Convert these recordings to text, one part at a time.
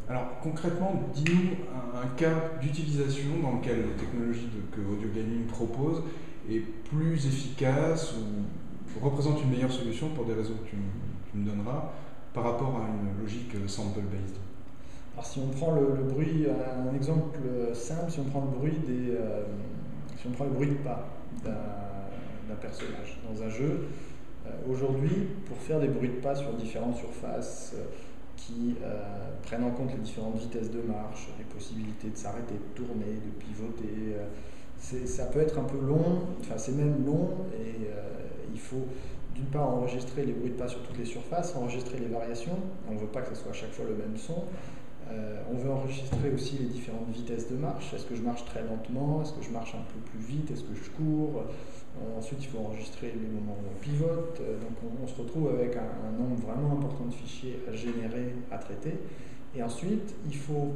Alors concrètement, dis-nous un cas d'utilisation dans lequel la technologie que Audio Gaming propose est plus efficace ou représente une meilleure solution pour des raisons que tu me donneras par rapport à une logique sample-based. Alors si on prend le bruit, un exemple simple, si on prend le bruit si on prend le bruit de pas d'un personnage dans un jeu, aujourd'hui, pour faire des bruits de pas sur différentes surfaces qui prennent en compte les différentes vitesses de marche, les possibilités de s'arrêter, de tourner, de pivoter, ça peut être un peu long, enfin c'est même long et il faut d'une part enregistrer les bruits de pas sur toutes les surfaces, enregistrer les variations, on ne veut pas que ce soit à chaque fois le même son. On veut enregistrer aussi les différentes vitesses de marche. Est-ce que je marche très lentement? Est-ce que je marche un peu plus vite? Est-ce que je cours? Ensuite, il faut enregistrer les moments où on pivote. Donc, on se retrouve avec un nombre vraiment important de fichiers à générer, à traiter. Et ensuite, il faut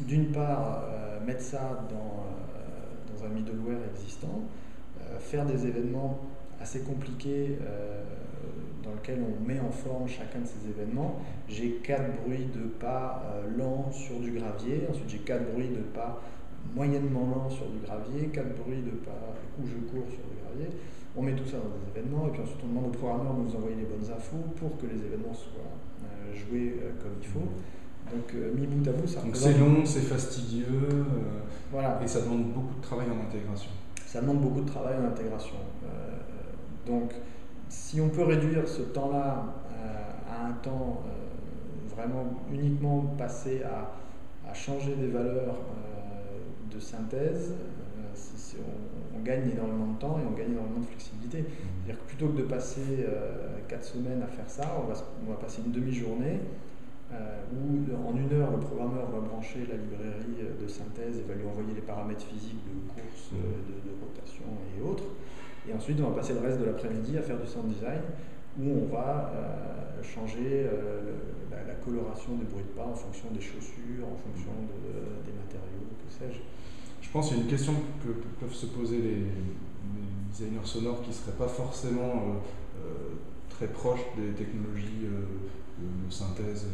d'une part mettre ça dans un middleware existant, faire des événements assez compliqués dans lequel on met en forme chacun de ces événements. J'ai 4 bruits de pas lents sur du gravier, ensuite j'ai 4 bruits de pas moyennement lents sur du gravier, 4 bruits de pas où je cours sur du gravier. On met tout ça dans des événements et puis ensuite on demande au programmeur de nous envoyer les bonnes infos pour que les événements soient joués comme il faut. Donc mis bout à bout, ça Donc représente... c'est long, c'est fastidieux, voilà. Et ça demande beaucoup de travail en intégration. Ça demande beaucoup de travail en intégration. Donc si on peut réduire ce temps-là à un temps vraiment uniquement passé à changer des valeurs de synthèse, on gagne énormément de temps et on gagne énormément de flexibilité. C'est-à-dire que plutôt que de passer 4 semaines à faire ça, on va passer une demi-journée où en 1 heure le programmeur va brancher la librairie de synthèse et va lui envoyer les paramètres physiques de course, de rotation et autres. Et ensuite on va passer le reste de l'après-midi à faire du sound design où on va changer la coloration des bruits de pas en fonction des chaussures, en fonction des matériaux, que sais-je. Je pense qu'il y a une question que peuvent se poser les designers sonores qui ne seraient pas forcément très proches des technologies de synthèse.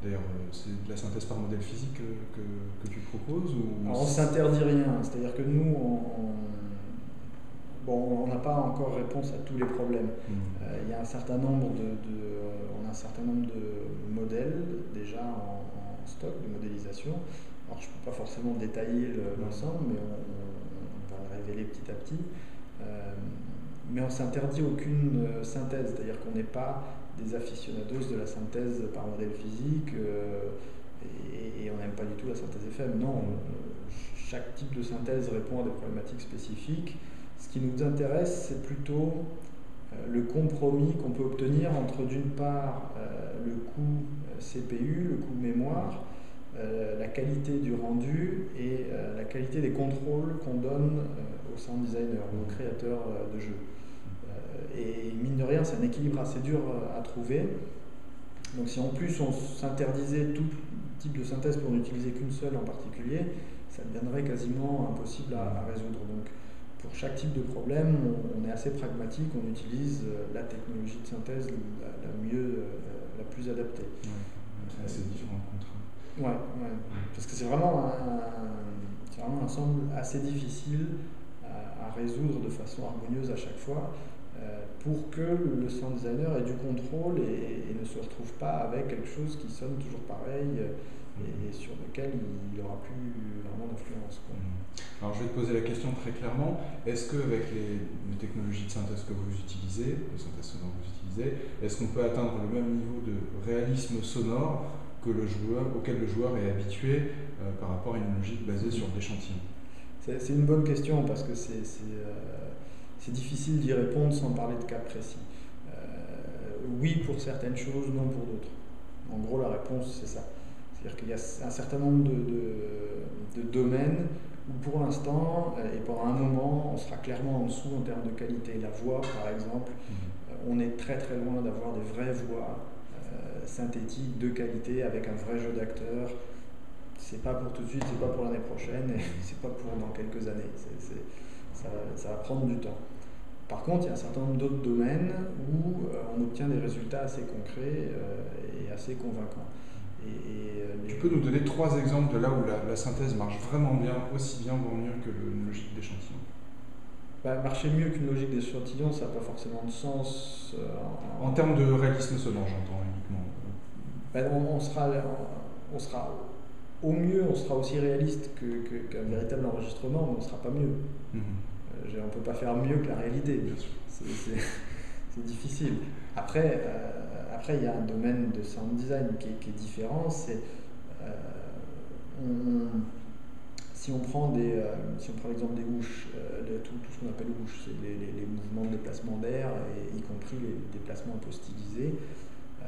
D'ailleurs, c'est de la synthèse par modèle physique que tu proposes ou... Alors, on ne s'interdit rien, c'est-à-dire que nous, on n'a pas encore réponse à tous les problèmes. Il y a un certain nombre on a un certain nombre de modèles déjà en stock de modélisation. Alors je ne peux pas forcément détailler l'ensemble, mais on va le révéler petit à petit. Mais on ne s'interdit aucune synthèse, c'est-à-dire qu'on n'est pas des aficionados de la synthèse par modèle physique et on n'aime pas du tout la synthèse FM. Non, chaque type de synthèse répond à des problématiques spécifiques. Ce qui nous intéresse, c'est plutôt le compromis qu'on peut obtenir entre d'une part le coût CPU, le coût mémoire, la qualité du rendu et la qualité des contrôles qu'on donne au sound designer, au créateur de jeu. Et mine de rien, c'est un équilibre assez dur à trouver. Donc si en plus on s'interdisait tout type de synthèse pour n'utiliser qu'une seule en particulier, ça deviendrait quasiment impossible à résoudre. Donc pour chaque type de problème, on est assez pragmatique, on utilise la technologie de synthèse la plus adaptée. C'est assez différent de contrat. Ouais, parce que c'est vraiment un ensemble assez difficile à résoudre de façon harmonieuse à chaque fois pour que le sound designer ait du contrôle et ne se retrouve pas avec quelque chose qui sonne toujours pareil et sur lequel il n'aura plus vraiment d'influence. Alors je vais te poser la question très clairement. Est-ce qu'avec les technologies de synthèse que vous utilisez, de synthèse sonore que vous utilisez, est-ce qu'on peut atteindre le même niveau de réalisme sonore auquel le joueur est habitué par rapport à une logique basée sur l'échantillon? C'est une bonne question parce que c'est difficile d'y répondre sans parler de cas précis. Oui pour certaines choses, non pour d'autres. En gros, la réponse, c'est ça. C'est-à-dire qu'il y a un certain nombre de domaines où pour l'instant, et pendant un moment, on sera clairement en dessous en termes de qualité. La voix, par exemple, on est très très loin d'avoir des vraies voix synthétiques de qualité avec un vrai jeu d'acteurs. C'est pas pour tout de suite, c'est pas pour l'année prochaine et c'est pas pour dans quelques années. Ça va prendre du temps. Par contre, il y a un certain nombre d'autres domaines où on obtient des résultats assez concrets et assez convaincants. Tu peux nous donner 3 exemples de là où la synthèse marche vraiment bien, aussi bien, voire mieux que une logique d'échantillon? Marcher mieux qu'une logique d'échantillon, ça n'a pas forcément de sens. En termes de réalisme sonore, j'entends uniquement. On sera au mieux, on sera aussi réaliste qu'un véritable enregistrement, mais on ne sera pas mieux. On ne peut pas faire mieux que la réalité. Bien sûr. C'est difficile. Après, il y a un domaine de sound design qui est différent. Si on prend l'exemple des houches, tout ce qu'on appelle houches, c'est les mouvements de déplacement d'air, y compris les déplacements un peu stylisés.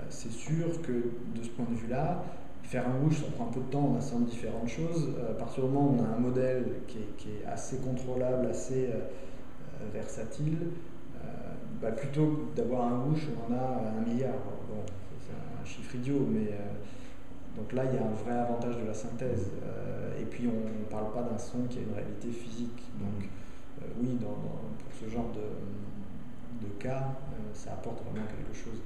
C'est sûr que de ce point de vue-là, faire un houche, ça prend un peu de temps, on assemble différentes choses. À partir du moment où on a un modèle qui est assez contrôlable, assez versatile, plutôt que d'avoir un houche où on a 1 milliard. Bon, c'est un chiffre idiot, mais donc là il y a un vrai avantage de la synthèse. Et puis on ne parle pas d'un son qui a une réalité physique. Donc oui, pour ce genre de cas, ça apporte vraiment quelque chose.